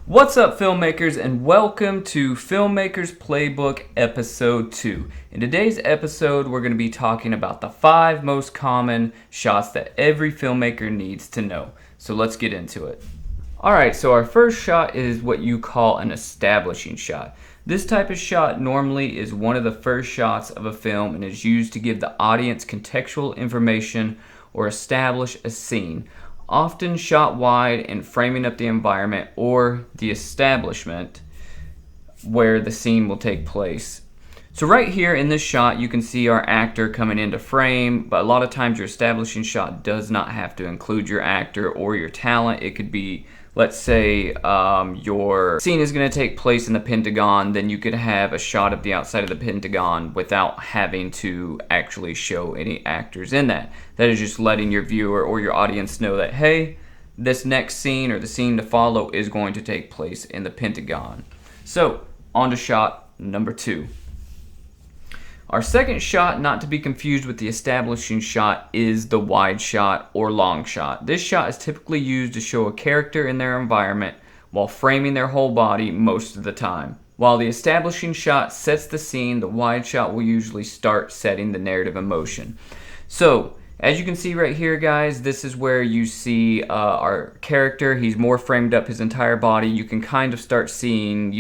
What's up, filmmakers, and welcome to Filmmakers Playbook Episode 2. In today's episode, we're going to be talking about the 5 most common shots that every filmmaker needs to know. So let's get into it. Alright, so our first shot is what you call an establishing shot. This type of shot normally is one of the first shots of a film and is used to give the audience contextual information or establish a scene, often shot wide and framing up the environment or the establishment where the scene will take place. So right here in this shot, you can see our actor coming into frame, but a lot of times your establishing shot does not have to include your actor or your talent. It could be, let's say your scene is going to take place in the Pentagon, then you could have a shot of the outside of the Pentagon without having to actually show any actors in that. That is just letting your viewer or your audience know that, hey, this next scene or the scene to follow is going to take place in the Pentagon. So, on to shot number 2. Our second shot, not to be confused with the establishing shot, is the wide shot or long shot. This shot is typically used to show a character in their environment while framing their whole body most of the time. While the establishing shot sets the scene, the wide shot will usually start setting the narrative in motion. So, as you can see right here, guys, this is where you see our character. He's more framed up his entire body. You can kind of start seeing,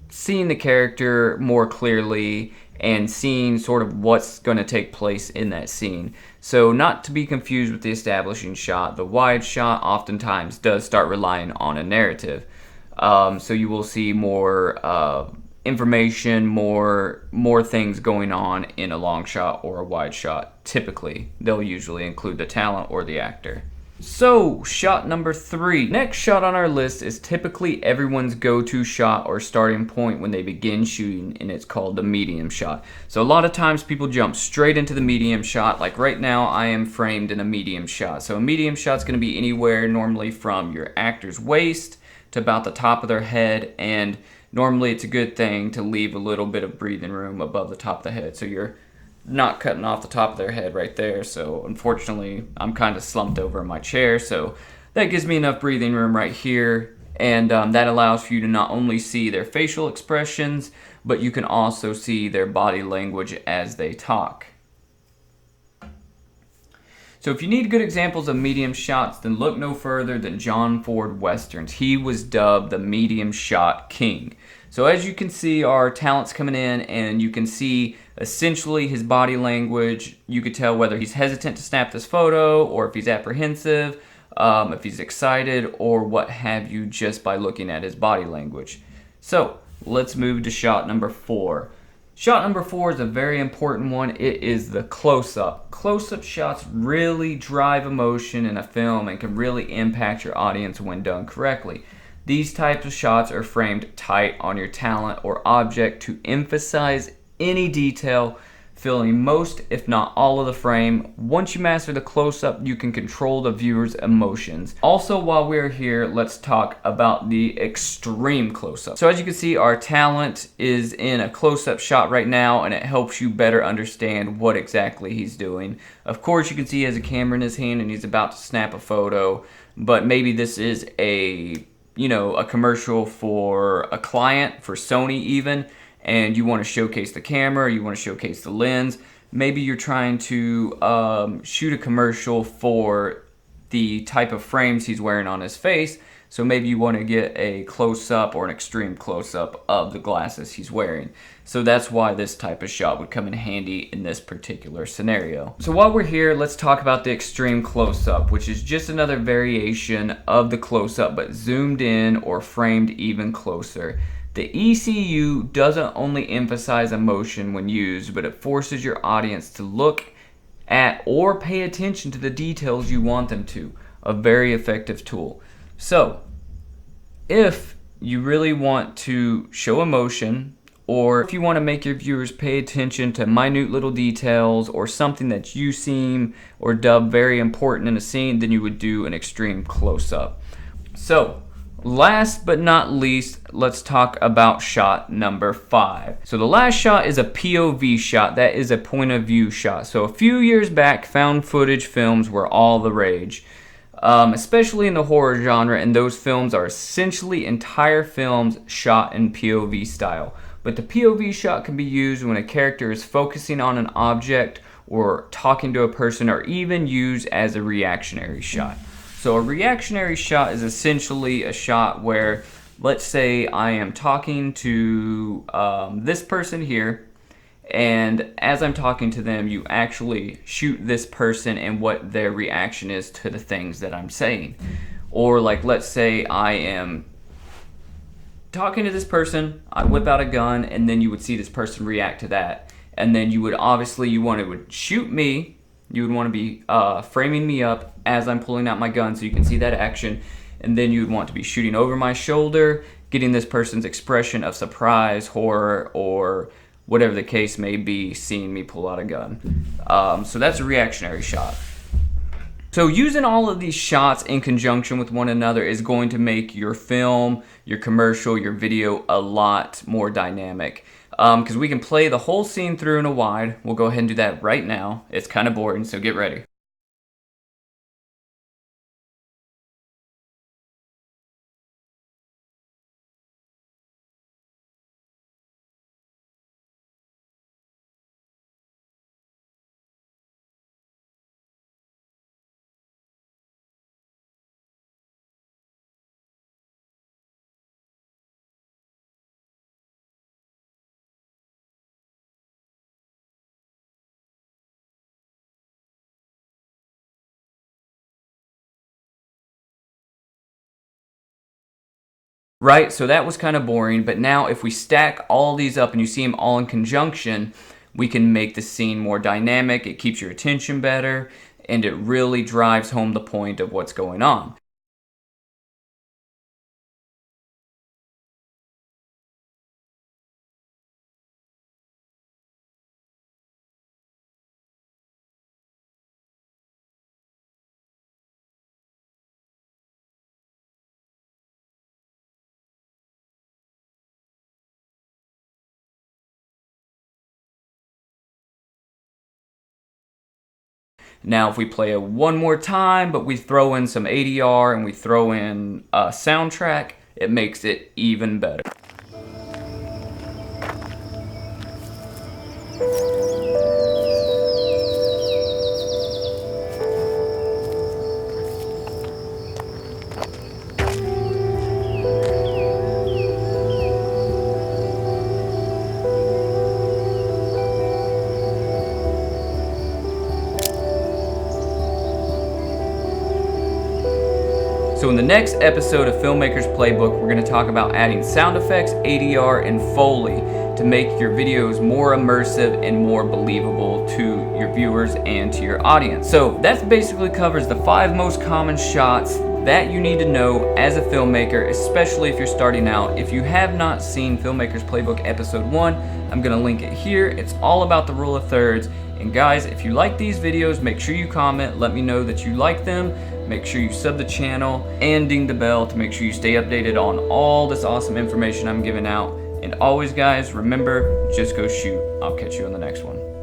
seeing the character more clearly and seeing sort of what's going to take place in that scene. So not to be confused with the establishing shot, the wide shot oftentimes does start relying on a narrative. So you will see more information, more things going on in a long shot or a wide shot. Typically, they'll usually include the talent or the actor. So, shot number 3. Next shot on our list is typically everyone's go-to shot or starting point when they begin shooting, and it's called the medium shot. So a lot of times people jump straight into the medium shot. Like right now, I am framed in a medium shot. So a medium shot is going to be anywhere normally from your actor's waist to about the top of their head, and normally it's a good thing to leave a little bit of breathing room above the top of the head. So you're not cutting off the top of their head right there. So unfortunately, I'm kind of slumped over in my chair, so that gives me enough breathing room right here, and that allows for you to not only see their facial expressions, but you can also see their body language as they talk. So if you need good examples of medium shots, then look no further than John Ford Westerns. He was dubbed the medium shot king. So as you can see, our talent's coming in, and you can see essentially his body language. You could tell whether he's hesitant to snap this photo, or if he's apprehensive, if he's excited, or what have you, just by looking at his body language. So let's move to shot number 4. Shot number 4 is a very important one. It is the close-up. Close-up shots really drive emotion in a film and can really impact your audience when done correctly. These types of shots are framed tight on your talent or object to emphasize any detail, filling most, if not all, of the frame. Once you master the close-up, you can control the viewer's emotions. Also, while we're here, let's talk about the extreme close-up. So as you can see, our talent is in a close-up shot right now, and it helps you better understand what exactly he's doing. Of course, you can see he has a camera in his hand and he's about to snap a photo, but maybe this is a commercial for a client, for Sony even, and you want to showcase the camera, you want to showcase the lens. Maybe you're trying to shoot a commercial for the type of frames he's wearing on his face, so maybe you want to get a close-up or an extreme close-up of the glasses he's wearing. So that's why this type of shot would come in handy in this particular scenario. So while we're here, let's talk about the extreme close-up, which is just another variation of the close-up, but zoomed in or framed even closer. The ECU doesn't only emphasize emotion when used, but it forces your audience to look at or pay attention to the details you want them to. A very effective tool. So, if you really want to show emotion, or if you want to make your viewers pay attention to minute little details or something that you seem or dub very important in a scene, then you would do an extreme close-up. So, last but not least, let's talk about shot number 5. So the last shot is a POV shot. That is a point of view shot. So a few years back, found footage films were all the rage. especially in the horror genre, and those films are essentially entire films shot in POV style. But the POV shot can be used when a character is focusing on an object or talking to a person, or even used as a reactionary shot. So a reactionary shot is essentially a shot where, let's say I am talking to this person here, and as I'm talking to them, you actually shoot this person and what their reaction is to the things that I'm saying. Or like, let's say I am talking to this person, I whip out a gun, and then you would see this person react to that. And then you would obviously, you would shoot me, you would want to be framing me up as I'm pulling out my gun so you can see that action. And then you would want to be shooting over my shoulder, getting this person's expression of surprise, horror, or whatever the case may be, seeing me pull out a gun. So that's a reactionary shot. So using all of these shots in conjunction with one another is going to make your film, your commercial, your video a lot more dynamic. Because we can play the whole scene through in a wide. We'll go ahead and do that right now. It's kind of boring, so get ready. Right, so that was kind of boring, but now if we stack all these up and you see them all in conjunction, we can make the scene more dynamic, it keeps your attention better, and it really drives home the point of what's going on. Now if we play it one more time, but we throw in some ADR and we throw in a soundtrack, it makes it even better. So in the next episode of Filmmakers Playbook, we're going to talk about adding sound effects, ADR, and Foley to make your videos more immersive and more believable to your viewers and to your audience. So that basically covers the 5 most common shots that you need to know as a filmmaker, especially if you're starting out. If you have not seen Filmmakers Playbook Episode 1, I'm going to link it here. It's all about the rule of thirds. And guys, if you like these videos, make sure you comment, let me know that you like them. Make sure you sub the channel and ding the bell to make sure you stay updated on all this awesome information I'm giving out. And always guys, remember, just go shoot. I'll catch you on the next one.